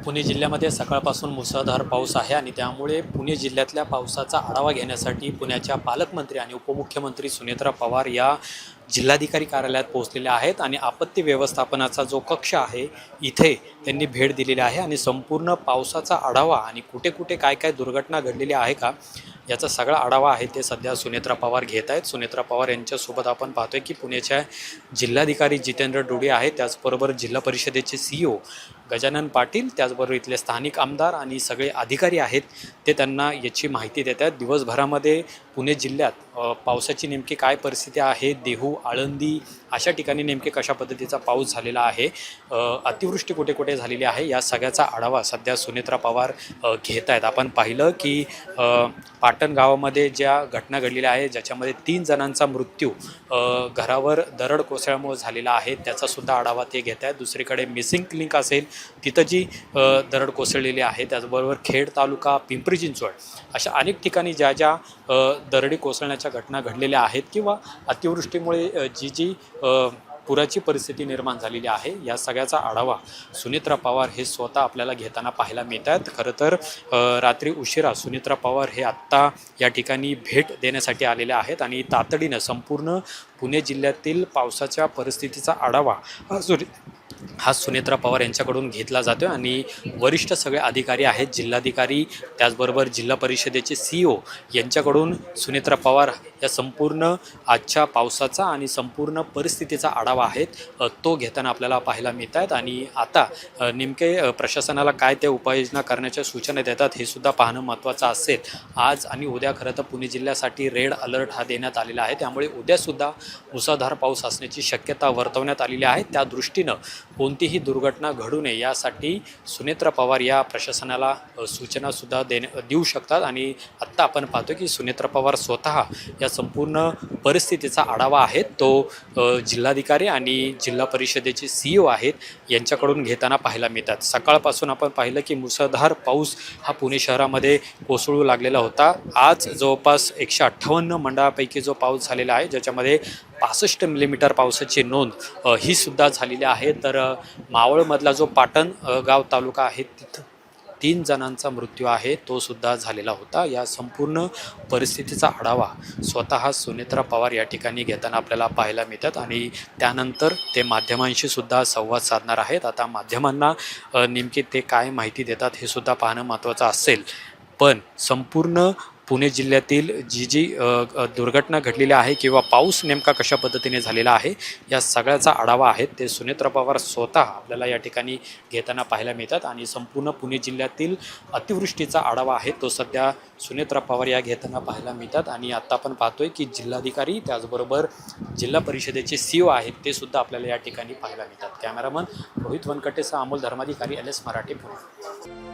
पुणे जिल्ह्यामध्ये सकाळपासून मुसळधार पाऊस आहे आणि त्यामुळे पुणे जिल्ह्यातल्या पावसाचा आढावा घेण्यासाठी पुण्याच्या पालकमंत्री आणि उपमुख्यमंत्री सुनेत्रा पवार या जिल्हाधिकारी कार्यालयात पोहोचलेल्या आहेत आणि आपत्ती व्यवस्थापनाचा जो कक्ष आहे इथे त्यांनी भेट दिलेली आहे आणि संपूर्ण पावसाचा आढावा आणि कुठे कुठे काय काय दुर्घटना घडलेली आहे का याचा सगळा आढावा आहे ते सध्या सुनेत्रा पवार घेत आहेत। सुनेत्रा पवार यांच्यासोबत आपण पाहतोय की पुण्याच्या जिल्हाधिकारी जितेंद्र डोडी आहेत, त्याचबरोबर जिल्हा परिषदेचे CEO गजानन पाटील, त्याचबरोबर इथले स्थानिक आमदार आणि सगळे अधिकारी आहेत ते त्यांना याची माहिती देत आहेत। दिवसभरामध्ये पुणे जिल्ह्यात पावसाची नेमकी काय परिस्थिती आहे, देहू, आळंदी अशा ठिकाणी नेमके कशा पद्धतीचा पाऊस झालेला आहे, अतिवृष्टी कुठे कुठे झालेली आहे, या सगळ्याचा आढावा सध्या सुनेत्रा पवार घेत आहेत। आपण पाहिलं की पाटण गावामध्ये ज्या घटना घडलेल्या आहेत ज्याच्यामध्ये 3 जणांचा मृत्यू घरावर दरड कोसळल्यामुळे झालेला आहे त्याचासुद्धा आढावा ते घेत आहेत। दुसरीकडे मिसिंग लिंक असेल तिथं जी दरड कोसळलेली आहे, त्याचबरोबर खेड तालुका, पिंपरी चिंचवड अशा अनेक ठिकाणी ज्या ज्या दरडी कोसळण्याच्या घटना घडलेल्या आहेत किंवा अतिवृष्टीमुळे जी पुराची परिस्थिती निर्माण झालेली आहे या सगळ्याचा आढावा सुनेत्रा पवार हे स्वतः आपल्याला घेताना पाहायला मिळतात। खरं तर रात्री उशिरा सुनेत्रा पवार हे आत्ता या ठिकाणी भेट देण्यासाठी आलेले आहेत आणि तातडीनं संपूर्ण पुणे जिल्ह्यातील पावसाच्या परिस्थितीचा आढावा हा सुनेत्रा पवार यांच्याकडून घेतला जातो आणि वरिष्ठ सगळे अधिकारी आहेत, जिल्हाधिकारी त्याचबरोबर जिल्हा परिषदेचे CEO यांच्याकडून सुनेत्रा पवार या संपूर्ण आजच्या पावसाचा आणि संपूर्ण परिस्थितीचा आढावा आहे तो घेताना आपल्याला पाहायला मिळत आहेत। आणि आता नेमके प्रशासनाला काय त्या उपाययोजना करण्याच्या सूचना देतात हे सुद्धा पाहणं महत्त्वाचं असेल। आज आणि उद्या खरं तर पुणे जिल्ह्यासाठी रेड अलर्ट हा देण्यात आलेला आहे, त्यामुळे उद्यासुद्धा मुसळधार पाऊस असण्याची शक्यता वर्तवण्यात आलेली आहे। त्या दृष्टीनं कोणतीही दुर्घटना घडू नये यासाठी सुनेत्रा पवार या प्रशासनाला सूचनासुद्धा देऊ शकतात आणि आत्ता आपण पाहतो की सुनेत्रा पवार स्वतः या संपूर्ण परिस्थितीचा आढावा आहे तो जिल्हाधिकारी आणि जिल्हा परिषदेचे CEO आहेत यांच्याकडून घेताना पाहायला मिळतात। सकाळपासून आपण पाहिलं की मुसळधार पाऊस हा पुणे शहरामध्ये कोसळू लागलेला होता। आज जवळपास 158 मंडळापैकी जो पाऊस झालेला आहे ज्याच्यामध्ये 65 मिलीमीटर पावसाची नोंद ही सुद्धा झालेली आहे। तर मावळमधला जो पाटण गाव तालुका आहे तिथं 3 जणांचा मृत्यू आहे तो सुद्धा झालेला होता। या संपूर्ण परिस्थितीचा आढावा स्वतः सुनेत्रा पवार या ठिकाणी घेताना आपल्याला पाहायला मिळतात आणि त्यानंतर ते माध्यमांशी सुद्धा संवाद साधणार आहेत। आता माध्यमांना नेमके ते काय माहिती देतात हे सुद्धा पाहणं महत्त्वाचं असेल, पण संपूर्ण पुणे जिल्ह्यातील जी दुर्घटना घडलेली आहे किंवा पाऊस नेमका कशा पद्धतीने झालेला आहे या सगळ्याचा आढावा आहे ते सुनेत्रा पवार स्वतः आपल्याला या ठिकाणी घेताना पाहायला मिळतात आणि संपूर्ण पुणे जिल्ह्यातील अतिवृष्टीचा आढावा आहे तो सध्या सुनेत्रा पवार या घेताना पाहायला मिळतात। आणि आता आपण पाहतोय की जिल्हाधिकारी त्याचबरोबर जिल्हा परिषदेचे CEO आहेत ते सुद्धा आपल्याला या ठिकाणी पाहायला मिळतात। कॅमेरामन रोहित वनकटेसह अमोल धर्माधिकारी LS मराठी पुणे।